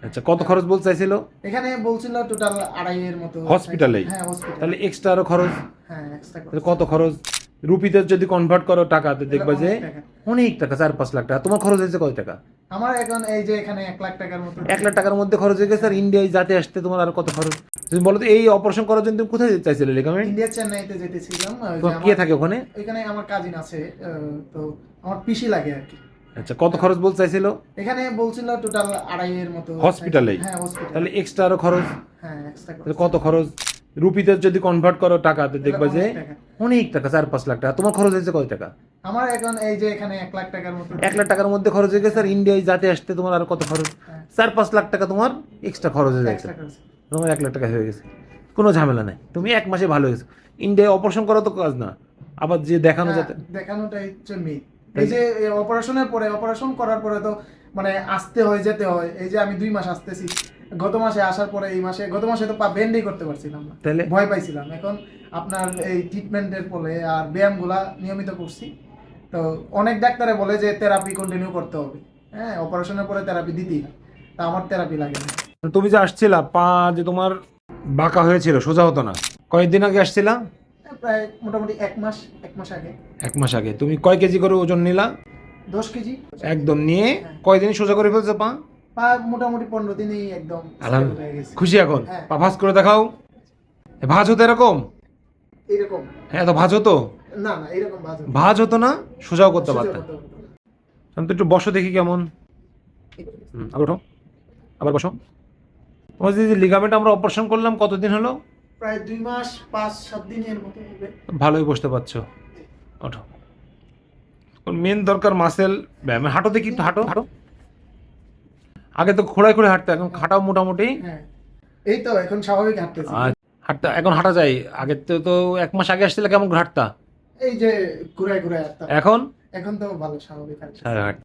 আচ্ছা, কত খরচ বলতে চাইছিল? এখানে বলছিল টোটাল 2.5 এর মতো। হসপিটালে? হ্যাঁ হসপিটাল। তাহলে এক্সট্রা আরো খরচ। হ্যাঁ এক্সট্রা তাহলে কত খরচ? রুপিতে যদি কনভার্ট করো টাকাতে দেখবা যে অনেক টাকা। অনেক টাকা, 4-5 লাখ টাকা। তোমার খরচ হয়েছে কত টাকা? আমার এখন এই যে এখানে 1 লাখ টাকার মতো। 1 লাখ টাকার মধ্যে খরচ হয়ে গেছে। আর ইন্ডিয়ায় যাতে আসতে তোমার আর কত খরচ? তুমি বলো তো, এই অপারেশন করার জন্য তুমি কোথায় যেতে চাইছিলে লিগামেন্ট? ইন্ডিয়া চেন্নাইতে যেতেছিলাম। ওই যে তোমার কে থাকে ওখানে? এখানে আমার কাজিন আছে। তো আমার পিসি লাগে আর কি। আচ্ছা, কত খরচ বলতে চাইছিল? এখানে বলছিল টোটাল 2.5 এর মতো। হসপিটালে? হ্যাঁ হসপিটাল। তাহলে এক্সট্রা আরো খরচ। হ্যাঁ এক্সট্রা তাহলে কত খরচ? রুপিতে যদি কনভার্ট করো টাকাতে দেখবা যে অনেক টাকা। অনেক টাকা, 4-5 লাখ টাকা। তোমার খরচ হয়েছে কত টাকা? আমার এখন এই যে এখানে 1 লাখ টাকার মতো। 1 লাখ টাকার মধ্যে খরচ হয়ে গেছে। আর ইন্ডিয়ায় যাতে আসতে তোমার আর কত খরচ? হ্যাঁ। 4-5 লাখ টাকা তোমার এক্সট্রা খরচ হয়ে যাচ্ছে। এক্সট্রা খরচ। তোমার 1 লাখ টাকা হয়ে গেছে। কোনো ঝামেলা নাই, তুমি 1 মাসে ভালো হয়েছো। ইন্ডিয়ায় অপারেশন করা তো কাজ না, আবার যে দেখানো হ্যাঁ, যাতে। দেখানোটাই হচ্ছে মেইন। এই যে অপারেশনের পরে, অপারেশন করার পরে তো মানে আসতে হয়, যেতে হয়। এই যে আমি 2 মাস আসতেছি, গত মাসে আসার পরে এই মাসে, গত মাসে তো পা বেন্ডই করতে পারছিলাম না, তাহলে? ভয় পাইছিলাম। এখন আপনার এই ট্রিটমেন্টের ফলে আর ব্যায়ামগুলা নিয়মিত করছি, তো অনেক ডাক্তারে বলে যে থেরাপি কন্টিনিউ করতে হবে। হ্যাঁ অপারেশনের পরে থেরাপি দিতেই হয়, তা আমার থেরাপি লাগে না। তুমি যে আসছিলা, পা যে তোমার বাঁকা হয়েছিল, সোজা হতো না, কয়েকদিন আগে আসছিলা? প্রায় মোটামুটি 1 মাস আগে। 1 মাস আগে। তুমি কয় কেজি করে ওজন নিলা? 10 কেজি একদম নিয়ে কয়দিন সোজা করে ফেলছো পা? পা মোটামুটি 15 দিনেই একদম আলহামদুলিল্লাহ। হয়ে গেছে। খুশি এখন? হ্যাঁ। পা ভাঁজ করে দেখাও। ভাঁজ হতো এরকম? এরকম হ্যাঁ, তো ভাঁজ হতো? না না, এরকম বাজে না। ভাঁজ হতো না, সোজাও করতে সোজা পারতাম। করতে হবে। আমি তো একটু বসো দেখি কেমন। আবার ওঠো, আবার বসো। তোমার যে লিগামেন্ট আমরা অপারেশন করলাম, কতদিন হলো? প্রায় 2 মাস 5-7 দিনের মতো হবে। ভালোই বসতে পারছো। ওঠো। মেন দরকার মাসেল ব্যায়াম। হাঁটো দেখি, একটু হাঁটো হাঁটো। আগে তো খোঁড়ায় খোঁড়ে হাঁটতে, এখন খাটাও মোটামুটি। হ্যাঁ এই তো এখন স্বাভাবিক হাঁটতেছি। আর হাঁটতে এখন হাঁটা যায়। আগে তো 1 মাস আগে আসছিলে কেমন করে হাঁটতা? এই যে ঘুরায় ঘুরায় হাঁটতাম। এখন এখন তো ভালো স্বাভাবিক হাঁটতেছি। হাঁট।